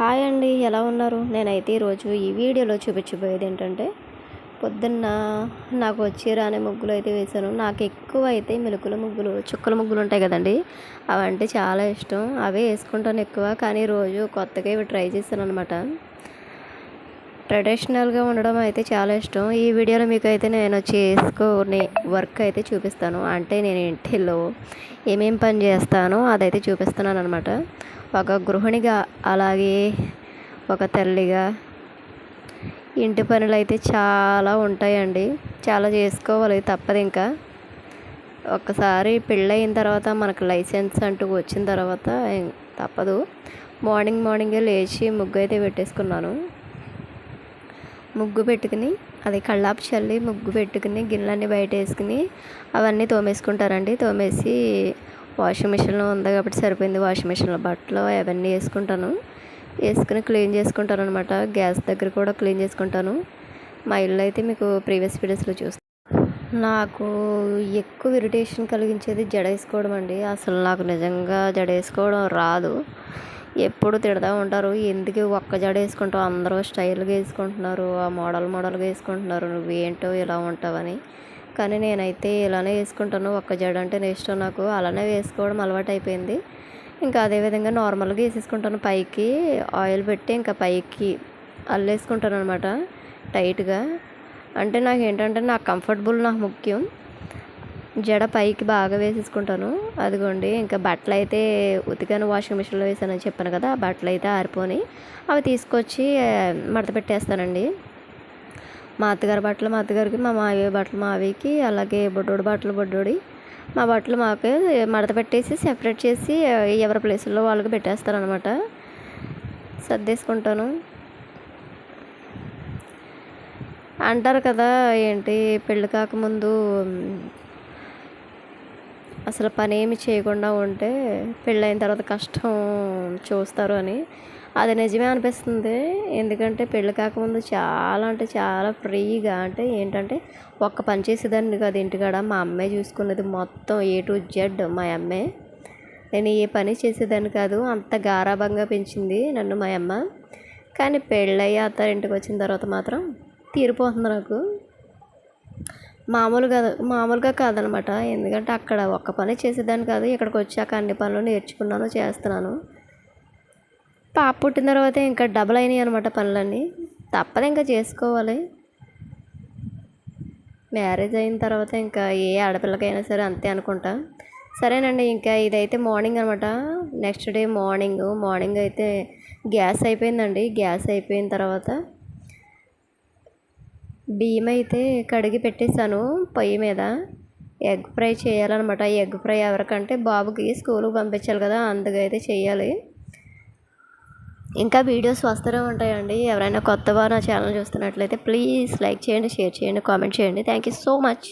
Hi అండి, ఎలా ఉన్నారు? నేనైతే ఈరోజు ఈ వీడియోలో చూపించబోయేది ఏంటంటే, పొద్దున్న నాకు వచ్చి రాని ముగ్గులు అయితే వేశాను. నాకు ఎక్కువ అయితే మెలుకుల ముగ్గులు, చుక్కల ముగ్గులు ఉంటాయి కదండి, అవంటే చాలా ఇష్టం. అవే వేసుకుంటాను ఎక్కువ. కానీ రోజు కొత్తగా ఇవి ట్రై చేశాను అనమాట. ట్రెడిషనల్గా ఉండడం అయితే చాలా ఇష్టం. ఈ వీడియోలో మీకు అయితే నేను చేసుకునే వర్క్ అయితే చూపిస్తాను. అంటే నేను ఇంటిలో ఏమేం పని చేస్తానో అదైతే చూపిస్తున్నాను అనమాట. ఒక గృహిణిగా, అలాగే ఒక తల్లిగా ఇంటి పనులు అయితే చాలా ఉంటాయండి. చాలా చేసుకోవాలి, తప్పదు. ఇంకా ఒక్కసారి పెళ్ళయిన తర్వాత మనకు లైసెన్స్ అంటూ వచ్చిన తర్వాత తప్పదు. మార్నింగే లేచి ముగ్గు అయితే పెట్టేసుకున్నాను. ముగ్గు పెట్టుకుని, అది కళ్ళాపు చల్లి ముగ్గు పెట్టుకుని గిన్నెలన్నీ బయట వేసుకుని అవన్నీ తోమేసుకుంటారండి. తోమేసి వాషింగ్ మిషన్లో ఉంది కాబట్టి సరిపోయింది. వాషింగ్ మిషన్లో బట్టలు అవన్నీ వేసుకుని క్లీన్ చేసుకుంటాను అనమాట. గ్యాస్ దగ్గర కూడా క్లీన్ చేసుకుంటాను. మా ఇల్లు అయితే మీకు ప్రీవియస్ వీడియోస్లో చూస్తాను. నాకు ఎక్కువ ఇరిటేషన్ కలిగించేది జడ వేసుకోవడం అండి. అసలు నాకు నిజంగా జడ వేసుకోవడం రాదు. ఎప్పుడు తిడతా ఉంటారు, ఎందుకు ఒక్క జడ వేసుకుంటావు, అందరూ స్టైల్గా వేసుకుంటున్నారు, ఆ మోడల్గా వేసుకుంటున్నారు, నువ్వేంటో ఇలా ఉంటావని. కానీ నేనైతే ఇలానే వేసుకుంటాను. ఒక్క జడ అంటే ఇష్టం నాకు. అలానే వేసుకోవడం అలవాటు అయిపోయింది. ఇంకా అదేవిధంగా నార్మల్గా వేసేసుకుంటాను. పైకి ఆయిల్ పెట్టి ఇంకా పైకి అల్లేసుకుంటాను అనమాట టైట్గా. అంటే నాకు ఏంటంటే నాకు కంఫర్టబుల్ నాకు ముఖ్యం. జడ పైకి బాగా వేసేసుకుంటాను. అదిగోండి, ఇంకా బట్టలు అయితే ఉతికాను, వాషింగ్ మిషన్లో వేసానని చెప్పాను కదా. ఆ బట్టలు అయితే ఆరిపోయి అవి తీసుకొచ్చి మడత పెట్టేస్తానండి. మా అత్తగారి బట్టలు మా అత్తగారికి, మా మావయ్య బట్టలు మావయ్యకి, అలాగే బొడ్డోడి బట్టలు బొడ్డోడి, మా బట్టలు మాకే మడత పెట్టేసి సెపరేట్ చేసి ఎవరి ప్లేసుల్లో వాళ్ళకి పెట్టేస్తారనమాట. సర్దేసుకుంటాను. అంటారు కదా, ఏంటి పెళ్ళి కాకముందు అసలు పని ఏమి చేయకుండా ఉంటే పెళ్ళైన తర్వాత కష్టం చూస్తారు అని. అది నిజమే అనిపిస్తుంది. ఎందుకంటే పెళ్ళి కాకముందు చాలా అంటే చాలా ఫ్రీగా, అంటే ఏంటంటే ఒక్క పని చేసేదాన్ని కాదు ఇంటికాడ. మా అమ్మే చూసుకున్నది మొత్తం A to Z మా అమ్మే. నేను ఏ పని చేసేదాన్ని కాదు. అంత గారాబంగా పెంచింది నన్ను మా అమ్మ. కానీ పెళ్ళయ్యి అత్తారింటికి వచ్చిన తర్వాత మాత్రం తీరిపోతుంది నాకు. మామూలుగా కాదనమాట. ఎందుకంటే అక్కడ ఒక్క పని చేసేదాన్ని కాదు. ఇక్కడికి వచ్చాక అన్ని పనులు నేర్చుకున్నాను, చేస్తున్నాను. పాప పుట్టిన తర్వాత ఇంకా డబల్ అయినాయి అనమాట పనులన్నీ. తప్పదు, ఇంకా చేసుకోవాలి. మ్యారేజ్ అయిన తర్వాత ఇంకా ఏ ఆడపిల్లకైనా సరే అంతే అనుకుంటా. సరేనండి, ఇంకా ఇదైతే మార్నింగ్ అనమాట. నెక్స్ట్ డే మార్నింగ్ అయితే గ్యాస్ అయిపోయిందండి. గ్యాస్ అయిపోయిన తర్వాత బియ్యం అయితే కడిగి పెట్టేశాను పొయ్యి మీద. ఎగ్ ఫ్రై చేయాలన్నమాట. ఎగ్ ఫ్రై ఎవరికంటే బాబుకి స్కూల్కి పంపించాలి కదా, అందుకైతే చేయాలి. ఇంకా వీడియోస్ వస్తూనే ఉంటాయండి. ఎవరైనా కొత్తగా నా ఛానల్ చూస్తున్నట్లయితే ప్లీజ్ లైక్ చేయండి, షేర్ చేయండి, కామెంట్ చేయండి. Thank you so much.